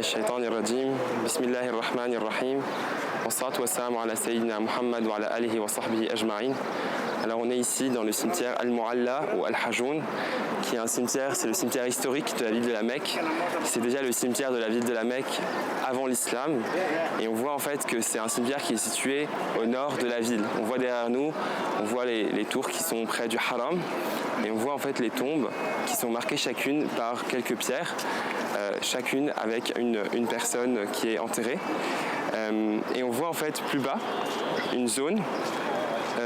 الشيطان الرجيم بسم الله الرحمن الرحيم والصلاة والسلام على سيدنا Muhammad wa ala alihi wa sahbihi ajma'in. Alors on est ici dans le cimetière Al-Mu'alla ou Al-Hajoun, qui est un cimetière, c'est le cimetière historique de la ville de la Mecque. C'est déjà le cimetière de la ville de la Mecque avant l'islam, et on voit en fait que c'est un cimetière qui est situé au nord de la ville. On voit derrière nous, on voit les tours qui sont près du haram, et on voit en fait les tombes qui sont marquées chacune par quelques pierres, chacune avec une personne qui est enterrée. Et on voit en fait plus bas une zone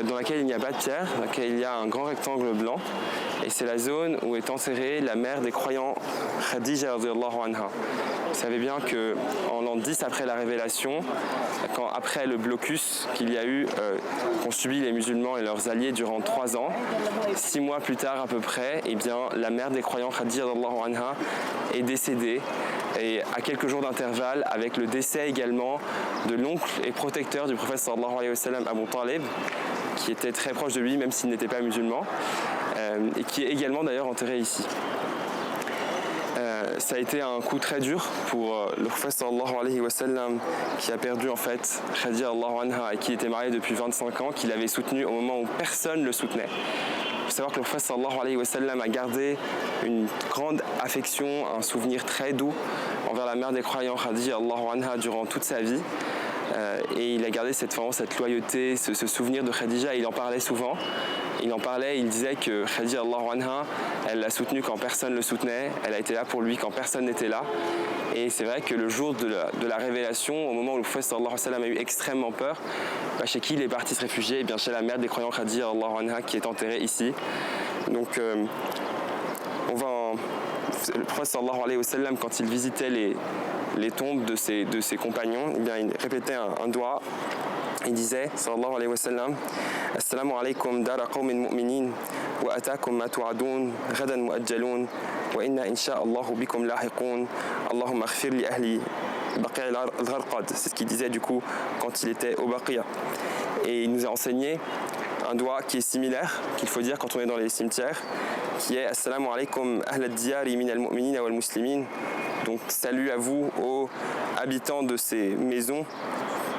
dans laquelle il n'y a pas de pierre, dans laquelle il y a un grand rectangle blanc, et c'est la zone où est enterrée la mère des croyants, Khadija radhiyallahu anha. Vous savez bien qu'en l'an 10 après la révélation, après le blocus qu'il y a eu, qu'ont subi les musulmans et leurs alliés durant 3 ans, 6 mois plus tard à peu près, eh bien, la mère des croyants, Khadija radhiyallahu anha, est décédée, et à quelques jours d'intervalle, avec le décès également de l'oncle et protecteur du prophète sallallahu alayhi wa sallam, Abu Talib, qui était très proche de lui même s'il n'était pas musulman, et qui est également d'ailleurs enterré ici. Ça a été un coup très dur pour le prophète sallallahu alayhi wa sallam, qui a perdu en fait Khadija radhiyallahu anha, et qui était marié depuis 25 ans, qu'il avait soutenu au moment où personne ne le soutenait. Il faut savoir que le prophète sallallahu alayhi wa sallam a gardé une grande affection, un souvenir très doux envers la mère des croyants, Khadija radhiyallahu anha, durant toute sa vie. Et il a gardé cette loyauté, ce souvenir de Khadija, et il en parlait souvent. Il disait que Khadija radhiyallahu anha, elle l'a soutenu quand personne ne le soutenait, elle a été là pour lui quand personne n'était là. Et c'est vrai que le jour de la révélation, au moment où le prophète sallallahu alayhi wa sallam a eu extrêmement peur, chez qui il est parti se réfugier? Eh bien chez la mère des croyants, Khadija radhiyallahu anha, qui est enterrée ici. Donc le prophète sallallahu alayhi wa sallam, quand il visitait les tombes de ses compagnons, eh bien, il répétait un doigt. Il disait, sallallahu alayhi wa sallam, Assalamu alaykum dara qawmin mu'minin, wa atakum ma tu'adun, ghadan mu'ajjalun, wa inna insha'Allahu bikum lahiqun, Allahumma aghfir li ahli Baqi' al-Gharqad. C'est ce qu'il disait du coup quand il était au Baqiya. Et il nous a enseigné un doigt qui est similaire, qu'il faut dire quand on est dans les cimetières, qui est Assalamu alaykum ahl ad-diyari min al-mu'minina wal muslimin. Donc salut à vous, aux habitants de ces maisons,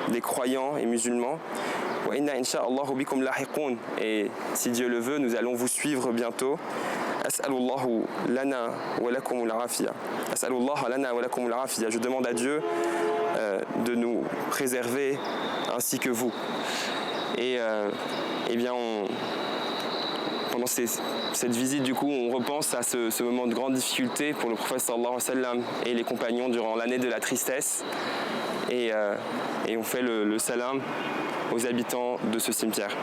des croyants et musulmans. Wa inna insha'Allahu bikum lahiqun. Et si Dieu le veut, nous allons vous suivre bientôt. As'alullahu lana wa lakumul afiya. As'alullah lana wa lakumul afiya. Je demande à Dieu de nous préserver ainsi que vous. Et eh bien pendant cette visite, du coup, on repense à ce moment de grande difficulté pour le prophète sallallahu alayhi wa sallam et les compagnons durant l'année de la tristesse, et on fait le salam aux habitants de ce cimetière.